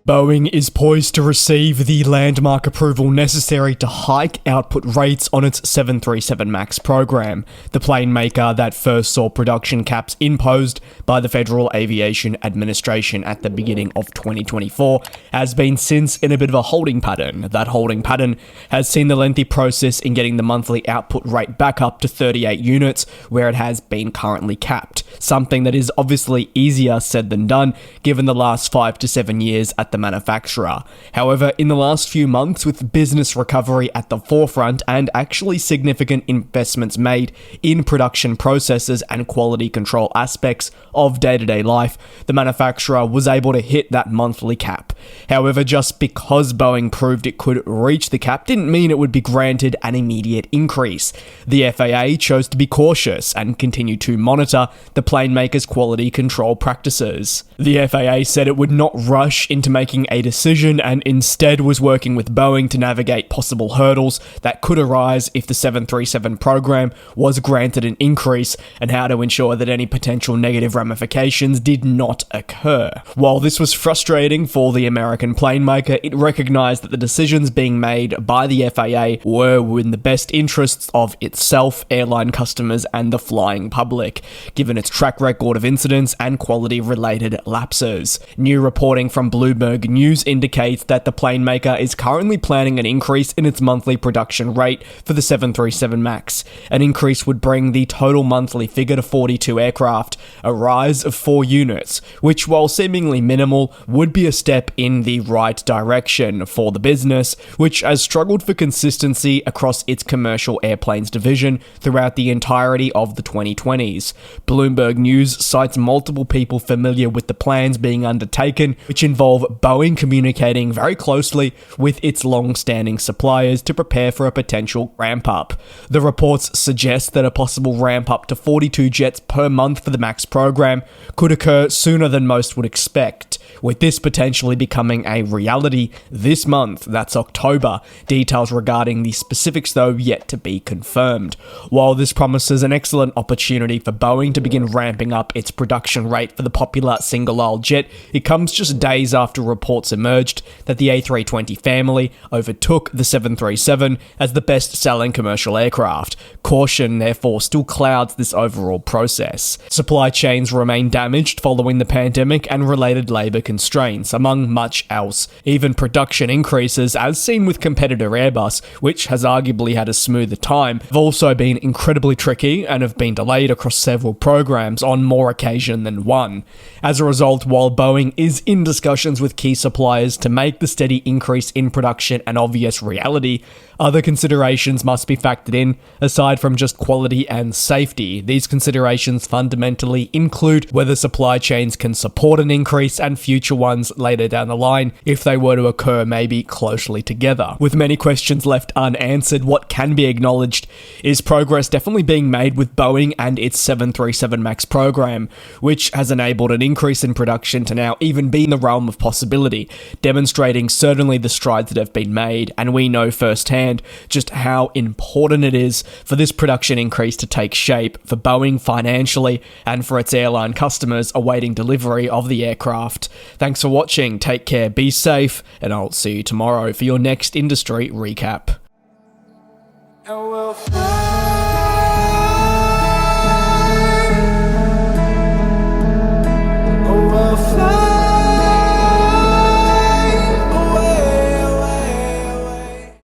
Boeing is poised to receive the landmark approval necessary to hike output rates on its 737 MAX program, the plane maker that first saw production caps imposed by the Federal Aviation Administration at the beginning of 2024, has been since in a bit of a holding pattern. That holding pattern has seen the lengthy process in getting the monthly output rate back up to 38 units, where it has been currently capped, something that is obviously easier said than done, given the last 5 to 7 years at the manufacturer. However, in the last few months, with business recovery at the forefront and actually significant investments made in production processes and quality control aspects of day-to-day life, the manufacturer was able to hit that monthly cap. However, just because Boeing proved it could reach the cap didn't mean it would be granted an immediate increase. The FAA chose to be cautious and continue to monitor the plane maker's quality control practices. The FAA said it would not rush into making a decision and instead was working with Boeing to navigate possible hurdles that could arise if the 737 program was granted an increase, and how to ensure that any potential negative ramifications did not occur. While this was frustrating for the American plane maker, it recognized that the decisions being made by the FAA were within the best interests of itself, airline customers, and the flying public, given its track record of incidents and quality-related lapses. New reporting from Bloomberg News indicates that the plane maker is currently planning an increase in its monthly production rate for the 737 MAX. An increase would bring the total monthly figure to 42 aircraft, a rise of 4 units, which, while seemingly minimal, would be a step in the right direction for the business, which has struggled for consistency across its commercial airplanes division throughout the entirety of the 2020s. Bloomberg News cites multiple people familiar with the plans being undertaken, which involve Boeing communicating very closely with its long-standing suppliers to prepare for a potential ramp-up. The reports suggest that a possible ramp-up to 42 jets per month for the MAX program could occur sooner than most would expect, with this potentially becoming a reality this month, that's October. Details regarding the specifics, though, yet to be confirmed. While this promises an excellent opportunity for Boeing to begin ramping up its production rate for the popular single-aisle jet, it comes just days after reports emerged that the A320 family overtook the 737 as the best-selling commercial aircraft. Caution, therefore, still clouds this overall process. Supply chains remain damaged following the pandemic and related labour constraints, among much else. Even production increases, as seen with competitor Airbus, which has arguably had a smoother time, have also been incredibly tricky and have been delayed across several programs on more occasion than one. As a result, while Boeing is in discussions with key suppliers to make the steady increase in production an obvious reality, other considerations must be factored in, aside from just quality and safety. These considerations fundamentally include whether supply chains can support an increase and future ones later down the line, if they were to occur maybe closely together. With many questions left unanswered, what can be acknowledged is progress definitely being made with Boeing and its 737 MAX program, which has enabled an increase in production to now even be in the realm of possibility, demonstrating certainly the strides that have been made, and we know firsthand just how important it is for this production increase to take shape for Boeing financially and for its airline customers awaiting delivery of the aircraft. Thanks for watching, take care, be safe, and I'll see you tomorrow for your next industry recap.